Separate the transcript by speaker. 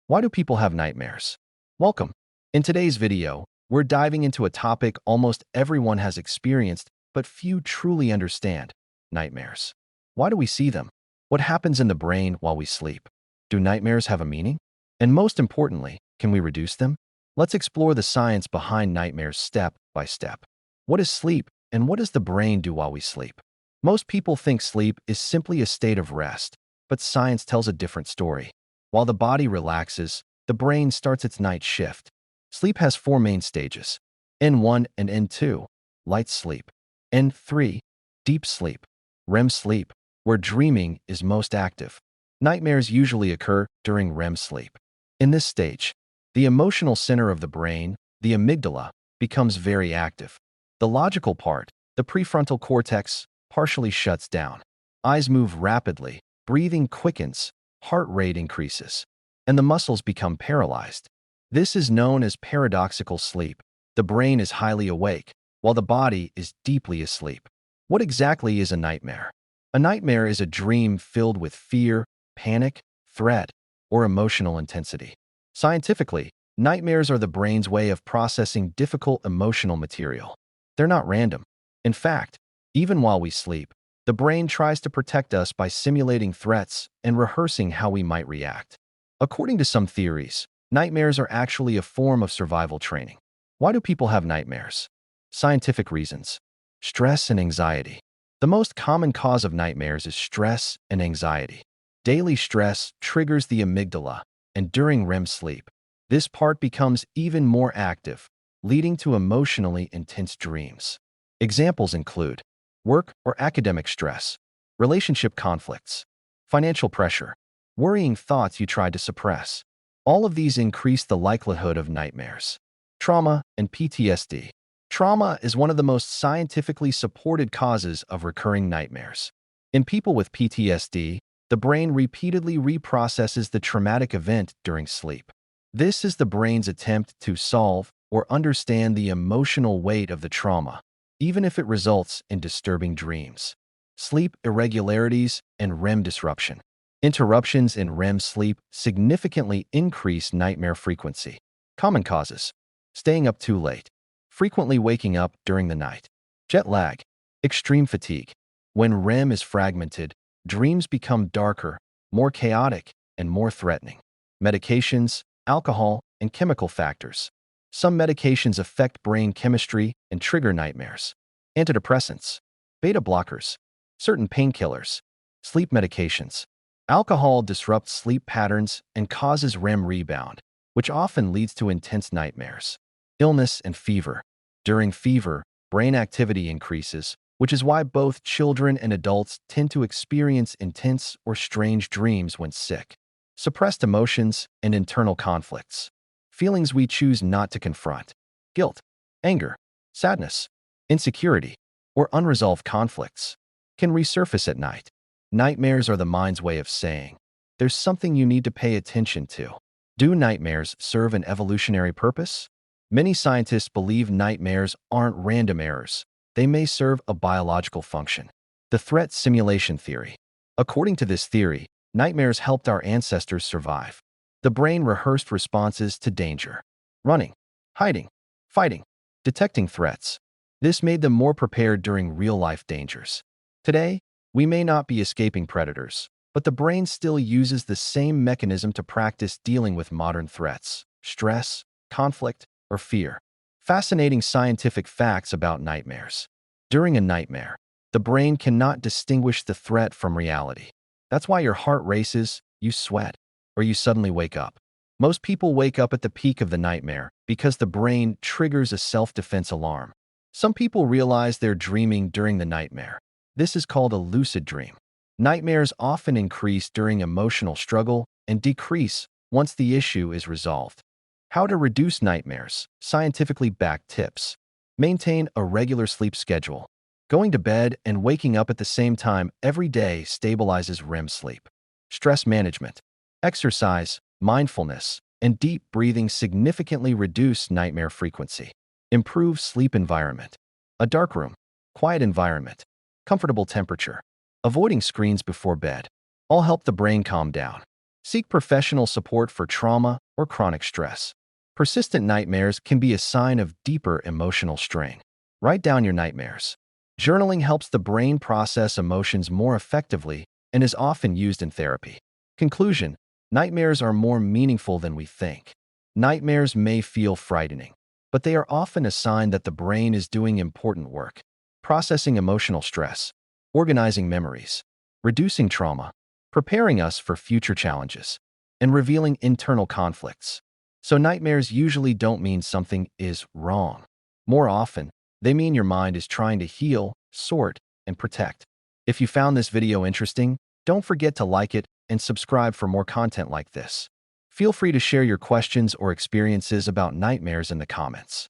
Speaker 1: Why do people have nightmares? Welcome. In today's video, we're diving into a topic almost everyone has experienced, but few truly understand: nightmares. Why do we see them? What happens in the brain while we sleep? Do nightmares have a meaning? And most importantly, can we reduce them? Let's explore the science behind nightmares step by step. What is sleep, and what does the brain do while we sleep? Most people think sleep is simply a state of rest, but science tells a different story. While the body relaxes, the brain starts its night shift. Sleep has four main stages: N1 and N2, light sleep; N3, deep sleep; REM sleep, where dreaming is most active. Nightmares usually occur during REM sleep. In this stage, the emotional center of the brain, the amygdala, becomes very active. The logical part, the prefrontal cortex, partially shuts down. Eyes move rapidly, breathing quickens, heart rate increases, and the muscles become paralyzed. This is known as paradoxical sleep. The brain is highly awake, while the body is deeply asleep. What exactly is a nightmare? A nightmare is a dream filled with fear, panic, threat, or emotional intensity. Scientifically, nightmares are the brain's way of processing difficult emotional material. They're not random. In fact, even while we sleep, the brain tries to protect us by simulating threats and rehearsing how we might react. According to some theories, nightmares are actually a form of survival training. Why do people have nightmares? Scientific reasons. Stress and anxiety. The most common cause of nightmares is stress and anxiety. Daily stress triggers the amygdala, and during REM sleep, this part becomes even more active, leading to emotionally intense dreams. Examples include work or academic stress, relationship conflicts, financial pressure, worrying thoughts you tried to suppress. All of these increase the likelihood of nightmares. Trauma and PTSD. Trauma is one of the most scientifically supported causes of recurring nightmares. In people with PTSD, the brain repeatedly reprocesses the traumatic event during sleep. This is the brain's attempt to solve or understand the emotional weight of the trauma, even if it results in disturbing dreams. Sleep irregularities and REM disruption. Interruptions in REM sleep significantly increase nightmare frequency. Common causes: staying up too late, frequently waking up during the night, jet lag, extreme fatigue. When REM is fragmented, dreams become darker, more chaotic, and more threatening. Medications, alcohol, and chemical factors. Some medications affect brain chemistry and trigger nightmares. Antidepressants, beta blockers, certain painkillers, sleep medications. Alcohol disrupts sleep patterns and causes REM rebound, which often leads to intense nightmares. Illness and fever. During fever, brain activity increases, which is why both children and adults tend to experience intense or strange dreams when sick. Suppressed emotions and internal conflicts. Feelings we choose not to confront. Guilt, anger, sadness, insecurity, or unresolved conflicts can resurface at night. Nightmares are the mind's way of saying, there's something you need to pay attention to. Do nightmares serve an evolutionary purpose? Many scientists believe nightmares aren't random errors. They may serve a biological function. The threat simulation theory. According to this theory, nightmares helped our ancestors survive. The brain rehearsed responses to danger: running, hiding, fighting, detecting threats. This made them more prepared during real-life dangers. Today, we may not be escaping predators, but the brain still uses the same mechanism to practice dealing with modern threats: stress, conflict, or fear. Fascinating scientific facts about nightmares. During a nightmare, the brain cannot distinguish the threat from reality. That's why your heart races, you sweat, or you suddenly wake up. Most people wake up at the peak of the nightmare because the brain triggers a self-defense alarm. Some people realize they're dreaming during the nightmare. This is called a lucid dream. Nightmares often increase during emotional struggle and decrease once the issue is resolved. How to reduce nightmares. Scientifically backed tips. Maintain a regular sleep schedule. Going to bed and waking up at the same time every day stabilizes REM sleep. Stress management. Exercise, mindfulness, and deep breathing significantly reduce nightmare frequency. Improve sleep environment. A dark room, quiet environment, comfortable temperature, avoiding screens before bed all help the brain calm down. Seek professional support for trauma or chronic stress. Persistent nightmares can be a sign of deeper emotional strain. Write down your nightmares. Journaling helps the brain process emotions more effectively and is often used in therapy. Conclusion: nightmares are more meaningful than we think. Nightmares may feel frightening, but they are often a sign that the brain is doing important work, processing emotional stress, organizing memories, reducing trauma, preparing us for future challenges, and revealing internal conflicts. So nightmares usually don't mean something is wrong. More often, they mean your mind is trying to heal, sort, and protect. If you found this video interesting, don't forget to like it and subscribe for more content like this. Feel free to share your questions or experiences about nightmares in the comments.